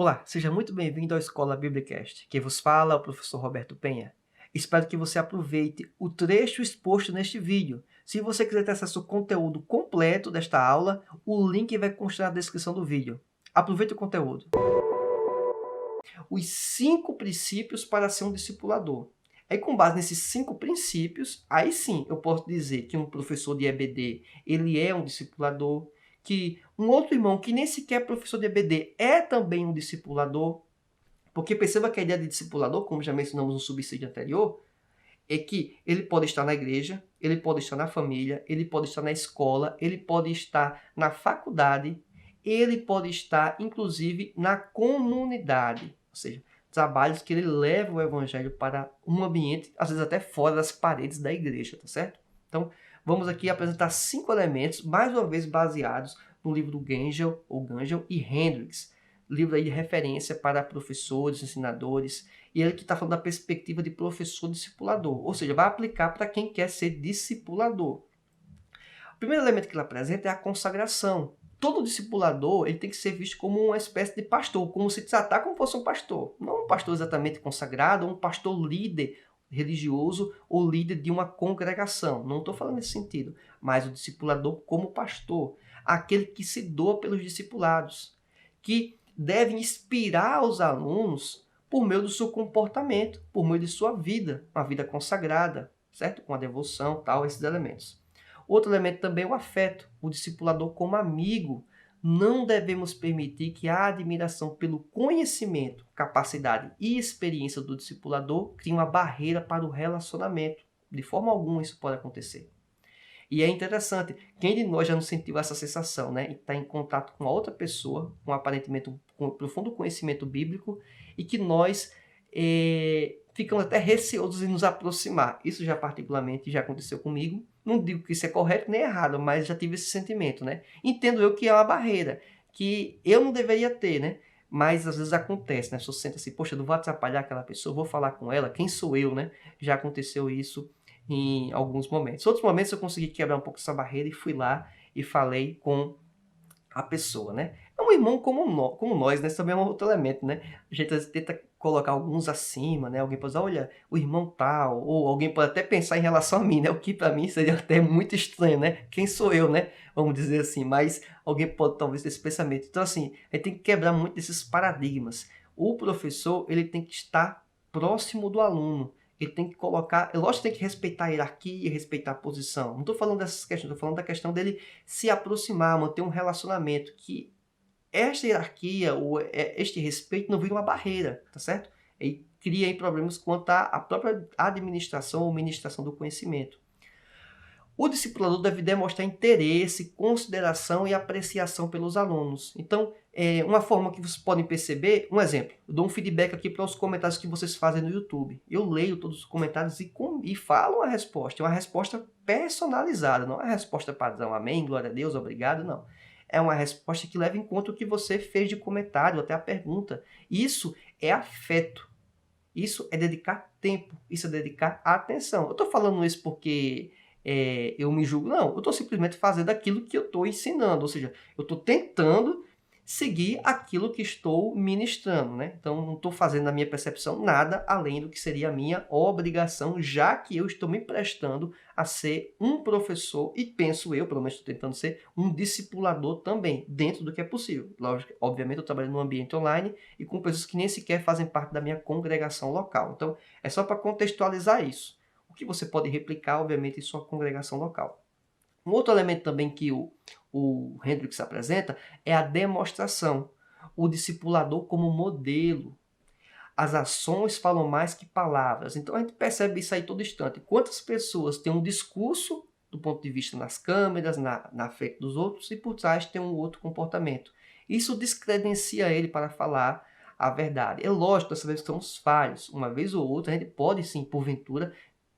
Olá, seja muito bem-vindo à Escola Biblicast. Quem vos fala é o professor Roberto Penha. Espero que você aproveite o trecho exposto neste vídeo. Se você quiser ter acesso ao conteúdo completo desta aula, o link vai constar na descrição do vídeo. Aproveite o conteúdo. Os 5 princípios para ser um discipulador. Aí, com base nesses 5 princípios, aí sim eu posso dizer que um professor de EBD ele é um discipulador, que um outro irmão que nem sequer é professor de EBD é também um discipulador, porque perceba que a ideia de discipulador, como já mencionamos no subsídio anterior, é que ele pode estar na igreja, ele pode estar na família, ele pode estar na escola, ele pode estar na faculdade, ele pode estar, inclusive, na comunidade. Ou seja, trabalhos que ele leva o evangelho para um ambiente, às vezes até fora das paredes da igreja, tá certo? Então, vamos aqui apresentar 5 elementos, mais uma vez baseados no livro do Gangel, ou Gangel e Hendricks, livro aí de referência para professores, ensinadores, e ele que está falando da perspectiva de professor discipulador, ou seja, vai aplicar para quem quer ser discipulador. O primeiro elemento que ele apresenta é a consagração. Todo discipulador ele tem que ser visto como uma espécie de pastor, como se tratar como fosse um pastor. Não um pastor exatamente consagrado, ou um pastor líder religioso ou líder de uma congregação. Não estou falando nesse sentido, mas o discipulador como pastor, aquele que se doa pelos discipulados, que deve inspirar os alunos por meio do seu comportamento, por meio de sua vida, uma vida consagrada, certo? Com a devoção, tal, esses elementos. Outro elemento também é o afeto, o discipulador como amigo. Não devemos permitir que a admiração pelo conhecimento, capacidade e experiência do discipulador crie uma barreira para o relacionamento. De forma alguma isso pode acontecer. E é interessante, quem de nós já não sentiu essa sensação, né? Estar em contato com a outra pessoa, com aparentemente um profundo conhecimento bíblico, e que nós ficamos até receosos em nos aproximar. Isso já particularmente já aconteceu comigo. Não digo que isso é correto nem errado, mas já tive esse sentimento, né? Entendo eu que é uma barreira, que eu não deveria ter, né? Mas às vezes acontece, né? A pessoa sente assim, poxa, eu não vou atrapalhar aquela pessoa, vou falar com ela, quem sou eu, né? Já aconteceu isso em alguns momentos. Outros momentos eu consegui quebrar um pouco essa barreira e fui lá e falei com a pessoa, né? É um irmão como nós, né? Isso também é um outro elemento, né? A gente às vezes tenta colocar alguns acima, né? Alguém pode dizer, olha, o irmão tal, ou alguém pode até pensar em relação a mim, né? O que para mim seria até muito estranho, né? Quem sou eu, né? Vamos dizer assim, mas alguém pode talvez ter esse pensamento. Então, assim, a gente tem que quebrar muito desses paradigmas. O professor, ele tem que estar próximo do aluno. Ele tem que colocar, lógico que tem que respeitar a hierarquia, respeitar a posição. Não estou falando dessas questões, estou falando da questão dele se aproximar, manter um relacionamento, que esta hierarquia, ou este respeito não vira uma barreira, tá certo? E cria aí problemas quanto à própria administração ou ministração do conhecimento. O discipulador deve demonstrar interesse, consideração e apreciação pelos alunos. Então, uma forma que vocês podem perceber, um exemplo, eu dou um feedback aqui para os comentários que vocês fazem no YouTube. Eu leio todos os comentários e falo a resposta. É uma resposta personalizada, não é uma resposta padrão, amém, glória a Deus, obrigado, não. É uma resposta que leva em conta o que você fez de comentário, até a pergunta. Isso é afeto. Isso é dedicar tempo, isso é dedicar atenção. Eu estou falando isso porque eu me julgo, não. Eu estou simplesmente fazendo aquilo que eu estou ensinando, ou seja, eu estou tentando seguir aquilo que estou ministrando, né? Então, não estou fazendo, na minha percepção, nada além do que seria a minha obrigação, já que eu estou me prestando a ser um professor e penso eu, pelo menos estou tentando ser, um discipulador também, dentro do que é possível. Lógico, obviamente, eu trabalho num ambiente online e com pessoas que nem sequer fazem parte da minha congregação local. Então, é só para contextualizar isso. O que você pode replicar, obviamente, em sua congregação local. Um outro elemento também que o Hendricks apresenta é a demonstração. O discipulador como modelo. As ações falam mais que palavras. Então a gente percebe isso aí todo instante. Quantas pessoas têm um discurso do ponto de vista nas câmeras, na frente dos outros, e por trás tem um outro comportamento. Isso descredencia ele para falar a verdade. É lógico, dessa vez estamos falhos. Uma vez ou outra, a gente pode sim, porventura,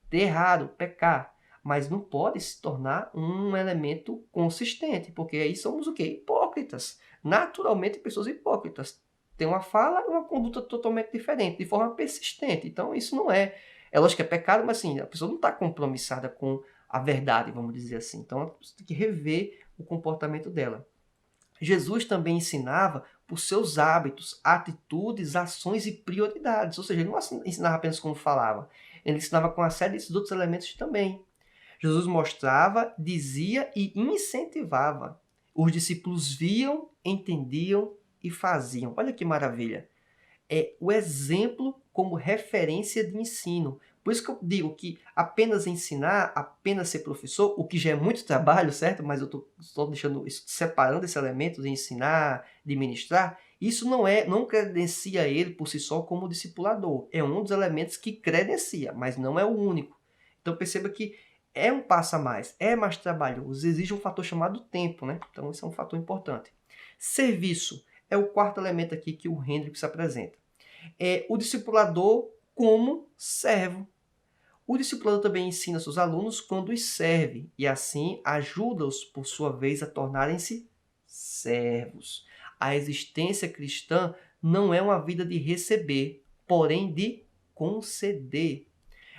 ter errado, pecar, mas não pode se tornar um elemento consistente, porque aí somos o quê? Hipócritas. Naturalmente, pessoas hipócritas. Tem uma fala e uma conduta totalmente diferente, de forma persistente. Então, isso não é... É lógico que é pecado, mas assim, a pessoa não está compromissada com a verdade, vamos dizer assim. Então, a pessoa tem que rever o comportamento dela. Jesus também ensinava por seus hábitos, atitudes, ações e prioridades. Ou seja, ele não ensinava apenas como falava, ele ensinava com uma série de outros elementos também. Jesus mostrava, dizia e incentivava. Os discípulos viam, entendiam e faziam. Olha que maravilha! É o exemplo como referência de ensino. Por isso que eu digo que apenas ensinar, apenas ser professor, o que já é muito trabalho, certo? Mas eu estou separando esse elemento de ensinar, de ministrar, isso não credencia ele por si só como discipulador. É um dos elementos que credencia, mas não é o único. Então perceba que é um passo a mais, é mais trabalhoso, exige um fator chamado tempo, né? Então esse é um fator importante. Serviço é o quarto elemento aqui que o Hendricks apresenta. É o discipulador como servo. O discipulador também ensina seus alunos quando os serve e assim ajuda-os, por sua vez, a tornarem-se servos. A existência cristã não é uma vida de receber, porém de conceder.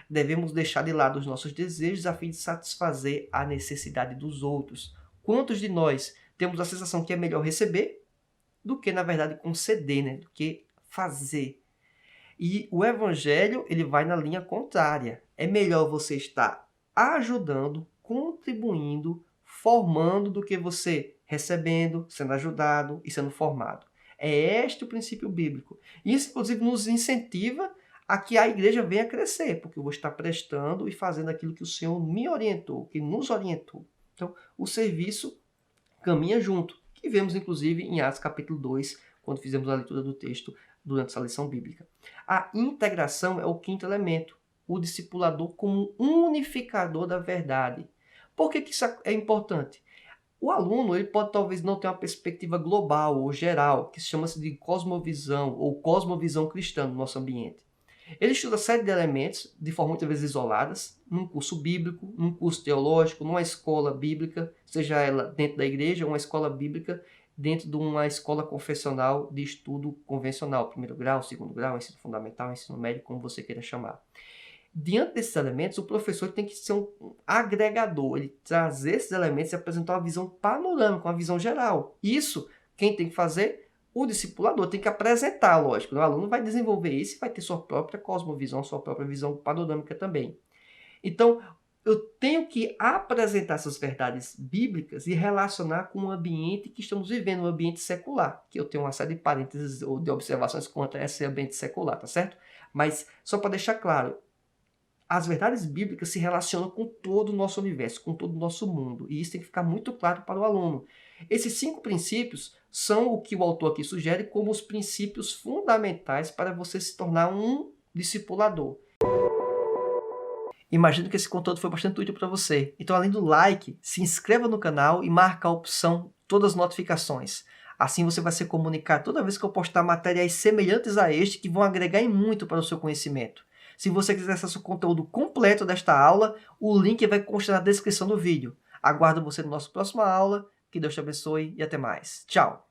Devemos deixar de lado os nossos desejos a fim de satisfazer a necessidade dos outros. Quantos de nós temos a sensação que é melhor receber do que, na verdade, conceder, né? Do que fazer? E o evangelho, ele vai na linha contrária. É melhor você estar ajudando, contribuindo, formando, do que você recebendo, sendo ajudado e sendo formado. É este o princípio bíblico. Isso, inclusive, nos incentiva a que a igreja venha crescer, porque eu vou estar prestando e fazendo aquilo que o Senhor me orientou, que nos orientou. Então, o serviço caminha junto, que vemos, inclusive, em Atos capítulo 2, quando fizemos a leitura do texto durante essa lição bíblica. A integração é o quinto elemento, o discipulador como unificador da verdade. Por que isso é importante? O aluno ele pode talvez não ter uma perspectiva global ou geral, que chama-se de cosmovisão ou cosmovisão cristã no nosso ambiente. Ele estuda série de elementos, de forma muitas vezes isoladas, num curso bíblico, num curso teológico, numa escola bíblica, seja ela dentro da igreja ou uma escola bíblica, dentro de uma escola confessional de estudo convencional, primeiro grau, segundo grau, ensino fundamental, ensino médio, como você queira chamar. Diante desses elementos, o professor tem que ser um agregador, ele trazer esses elementos e apresentar uma visão panorâmica, uma visão geral. Isso, quem tem que fazer? O discipulador tem que apresentar, lógico. O aluno vai desenvolver isso e vai ter sua própria cosmovisão, sua própria visão panorâmica também. Então, eu tenho que apresentar essas verdades bíblicas e relacionar com o ambiente que estamos vivendo, um ambiente secular, que eu tenho uma série de parênteses ou de observações quanto a esse ambiente secular, tá certo? Mas, só para deixar claro, as verdades bíblicas se relacionam com todo o nosso universo, com todo o nosso mundo, e isso tem que ficar muito claro para o aluno. Esses 5 princípios são o que o autor aqui sugere como os princípios fundamentais para você se tornar um discipulador. Imagino que esse conteúdo foi bastante útil para você. Então, além do like, se inscreva no canal e marque a opção todas as notificações. Assim você vai ser comunicado toda vez que eu postar materiais semelhantes a este que vão agregar em muito para o seu conhecimento. Se você quiser acesso ao conteúdo completo desta aula, o link vai constar na descrição do vídeo. Aguardo você na nossa próxima aula. Que Deus te abençoe e até mais. Tchau!